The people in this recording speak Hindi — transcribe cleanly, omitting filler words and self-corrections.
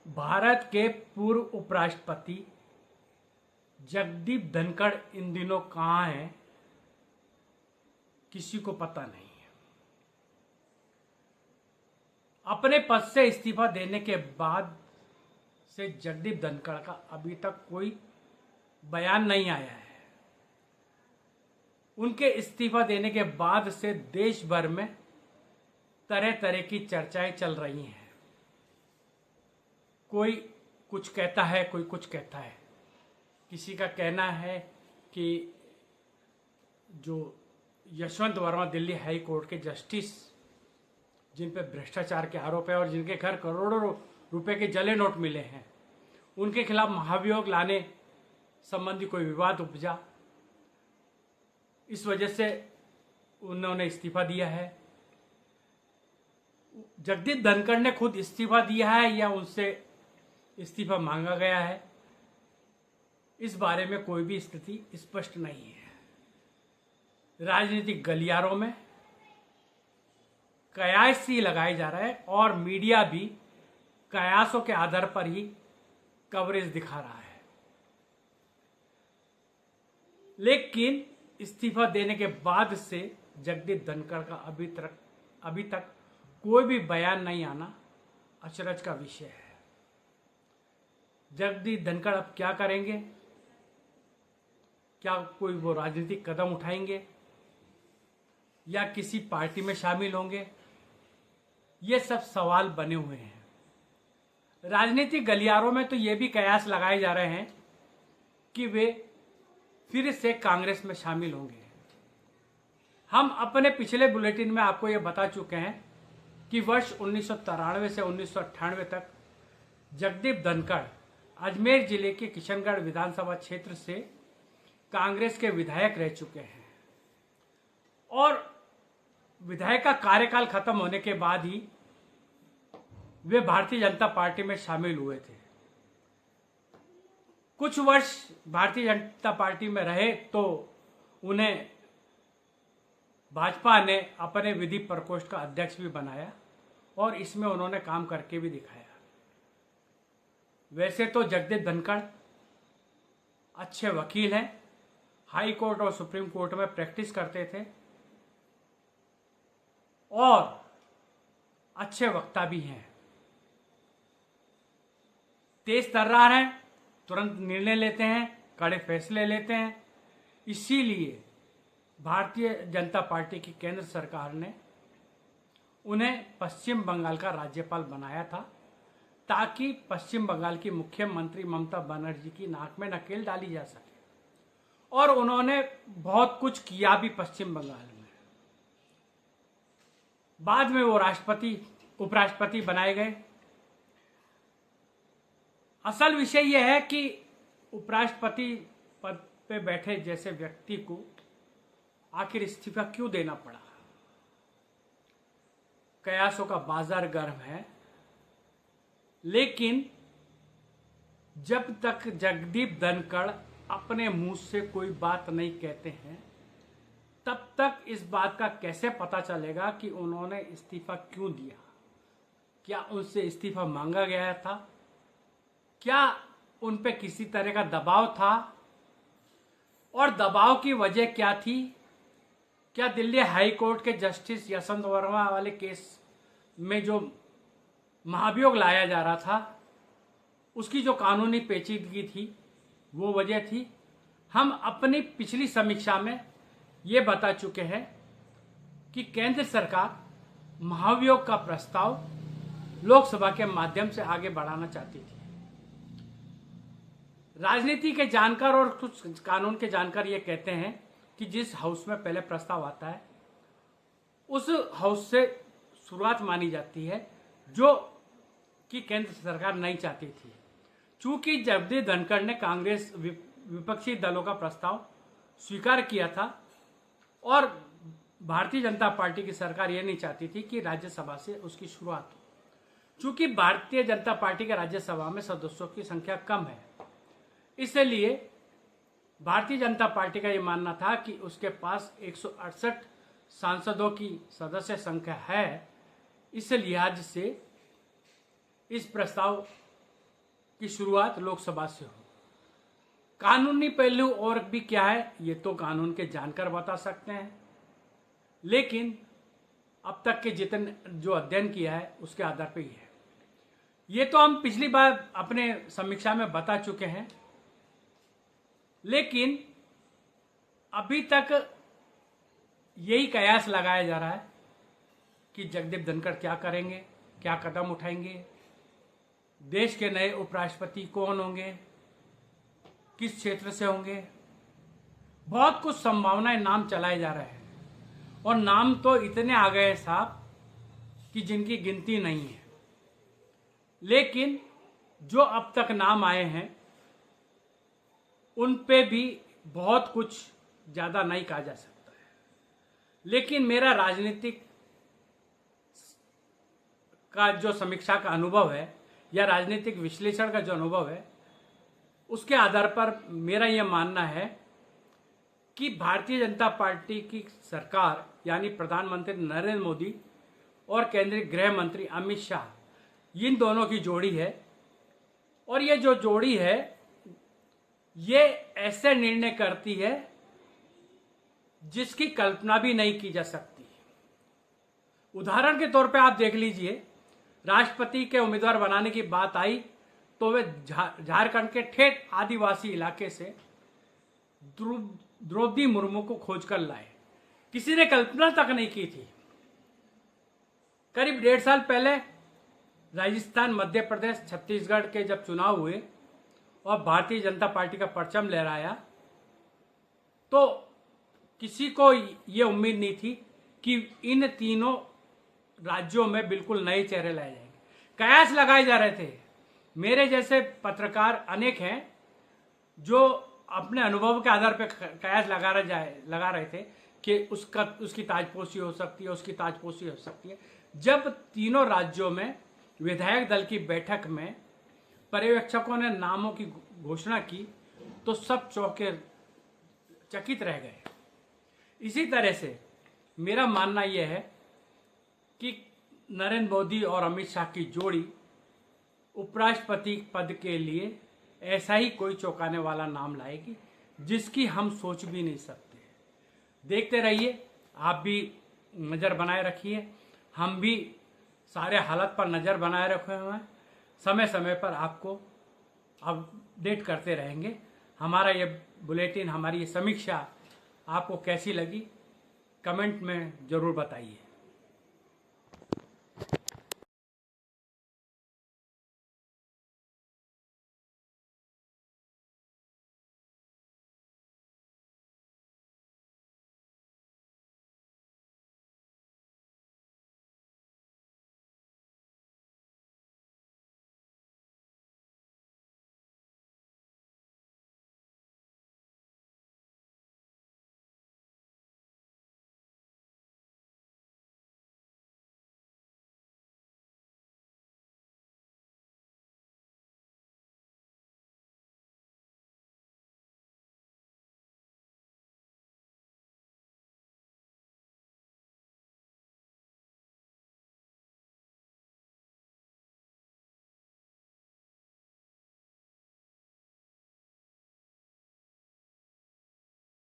भारत के पूर्व उपराष्ट्रपति जगदीप धनखड़ इन दिनों कहाँ हैं, किसी को पता नहीं है। अपने पद से इस्तीफा देने के बाद से जगदीप धनखड़ का अभी तक कोई बयान नहीं आया है। उनके इस्तीफा देने के बाद से देश भर में तरह तरह की चर्चाएं चल रही हैं। कोई कुछ कहता है, कोई कुछ कहता है। किसी का कहना है कि जो यशवंत वर्मा दिल्ली हाई कोर्ट के जस्टिस, जिन पे भ्रष्टाचार के आरोप है और जिनके घर करोड़ों रुपए के जले नोट मिले हैं, उनके खिलाफ महाभियोग लाने संबंधी कोई विवाद उपजा, इस वजह से उन्होंने इस्तीफा दिया है। जगदीप धनखड़ ने खुद इस्तीफा दिया है या उनसे इस्तीफा मांगा गया है, इस बारे में कोई भी स्थिति स्पष्ट नहीं है। राजनीतिक गलियारों में कयास ही लगाए जा रहे हैं और मीडिया भी कयासों के आधार पर ही कवरेज दिखा रहा है। लेकिन इस्तीफा देने के बाद से जगदीप धनखड़ का अभी तक कोई भी बयान नहीं आना अचरज का विषय है। जगदीप धनखड़ अब क्या करेंगे? क्या कोई वो राजनीतिक कदम उठाएंगे या किसी पार्टी में शामिल होंगे? ये सब सवाल बने हुए हैं। राजनीतिक गलियारों में तो ये भी कयास लगाए जा रहे हैं कि वे फिर से कांग्रेस में शामिल होंगे। हम अपने पिछले बुलेटिन में आपको ये बता चुके हैं कि वर्ष 1993 से 1998 तक जगदीप धनखड़ अजमेर जिले के किशनगढ़ विधानसभा क्षेत्र से कांग्रेस के विधायक रह चुके हैं और विधायक का कार्यकाल खत्म होने के बाद ही वे भारतीय जनता पार्टी में शामिल हुए थे। कुछ वर्ष भारतीय जनता पार्टी में रहे तो उन्हें भाजपा ने अपने विधि प्रकोष्ठ का अध्यक्ष भी बनाया और इसमें उन्होंने काम करके भी दिखाया। वैसे तो जगदीप धनखड़ अच्छे वकील हैं, हाई कोर्ट और सुप्रीम कोर्ट में प्रैक्टिस करते थे और अच्छे वक्ता भी हैं। तेज तर्रार हैं, तुरंत निर्णय लेते हैं, कड़े फैसले लेते हैं। इसीलिए भारतीय जनता पार्टी की केंद्र सरकार ने उन्हें पश्चिम बंगाल का राज्यपाल बनाया था ताकि पश्चिम बंगाल की मुख्यमंत्री ममता बनर्जी की नाक में नकेल डाली जा सके। और उन्होंने बहुत कुछ किया भी पश्चिम बंगाल में। बाद में वो उपराष्ट्रपति बनाए गए। असल विषय यह है कि उपराष्ट्रपति पद पे बैठे जैसे व्यक्ति को आखिर इस्तीफा क्यों देना पड़ा? कयासों का बाजार गर्म है, लेकिन जब तक जगदीप धनखड़ अपने मुंह से कोई बात नहीं कहते हैं, तब तक इस बात का कैसे पता चलेगा कि उन्होंने इस्तीफा क्यों दिया? क्या उनसे इस्तीफा मांगा गया था? क्या उन पे किसी तरह का दबाव था? और दबाव की वजह क्या थी? क्या दिल्ली हाई कोर्ट के जस्टिस यशवंत वर्मा वाले केस में जो महाभियोग लाया जा रहा था, उसकी जो कानूनी पेचीदगी थी, वो वजह थी? हम अपनी पिछली समीक्षा में ये बता चुके हैं कि केंद्र सरकार महाभियोग का प्रस्ताव लोकसभा के माध्यम से आगे बढ़ाना चाहती थी। राजनीति के जानकार और कुछ कानून के जानकार ये कहते हैं कि जिस हाउस में पहले प्रस्ताव आता है, उस हाउस से शुरुआत मानी जाती है, जो कि केंद्र सरकार नहीं चाहती थी। चूंकि जगदीप धनखड़ ने कांग्रेस विपक्षी दलों का प्रस्ताव स्वीकार किया था और भारतीय जनता पार्टी की सरकार ये नहीं चाहती थी कि राज्यसभा से उसकी शुरुआत हो। चूंकि भारतीय जनता पार्टी के राज्यसभा में सदस्यों की संख्या कम है, इसलिए भारतीय जनता पार्टी का ये मानना था कि उसके पास 168 सांसदों की सदस्य संख्या है। इस लिहाज से इस प्रस्ताव की शुरुआत लोकसभा से हो। कानूनी पहलू और भी क्या है ये तो कानून के जानकार बता सकते हैं, लेकिन अब तक के जितने जो अध्ययन किया है उसके आधार पर ही है। ये तो हम पिछली बार अपने समीक्षा में बता चुके हैं, लेकिन अभी तक यही कयास लगाया जा रहा है कि जगदीप धनखड़ क्या करेंगे, क्या कदम उठाएंगे, देश के नए उपराष्ट्रपति कौन होंगे, किस क्षेत्र से होंगे। बहुत कुछ संभावनाएं नाम चलाए जा रहे हैं और नाम तो इतने आ गए साहब कि जिनकी गिनती नहीं है। लेकिन जो अब तक नाम आए हैं उन पे भी बहुत कुछ ज़्यादा नहीं कहा जा सकता है। लेकिन मेरा राजनीतिक का जो समीक्षा का अनुभव है या राजनीतिक विश्लेषण का जो अनुभव है उसके आधार पर मेरा यह मानना है कि भारतीय जनता पार्टी की सरकार यानी प्रधानमंत्री नरेंद्र मोदी और केंद्रीय गृह मंत्री अमित शाह, इन दोनों की जोड़ी है। और ये जो जोड़ी है ये ऐसे निर्णय करती है जिसकी कल्पना भी नहीं की जा सकती। उदाहरण के तौर पे आप देख लीजिए, राष्ट्रपति के उम्मीदवार बनाने की बात आई तो वे झारखंड के ठेठ आदिवासी इलाके से द्रौपदी मुर्मू को खोजकर लाए। किसी ने कल्पना तक नहीं की थी। करीब 1.5 साल पहले राजस्थान, मध्य प्रदेश, छत्तीसगढ़ के जब चुनाव हुए और भारतीय जनता पार्टी का परचम लहराया तो किसी को ये उम्मीद नहीं थी कि इन तीनों राज्यों में बिल्कुल नए चेहरे लाए जाएंगे। कयास लगाए जा रहे थे। मेरे जैसे पत्रकार अनेक हैं जो अपने अनुभव के आधार पर कयास लगा रहे थे कि उसकी ताजपोशी हो सकती है, उसकी ताजपोशी हो सकती है। जब तीनों राज्यों में विधायक दल की बैठक में पर्यवेक्षकों ने नामों की घोषणा की तो सब चकित रह गए। इसी तरह से मेरा मानना यह है कि नरेंद्र मोदी और अमित शाह की जोड़ी उपराष्ट्रपति पद के लिए ऐसा ही कोई चौंकाने वाला नाम लाएगी जिसकी हम सोच भी नहीं सकते। देखते रहिए, आप भी नज़र बनाए रखिए, हम भी सारे हालत पर नज़र बनाए रखे हुए हैं। समय समय पर आपको अपडेट करते रहेंगे। हमारा ये बुलेटिन, हमारी ये समीक्षा आपको कैसी लगी कमेंट में ज़रूर बताइए।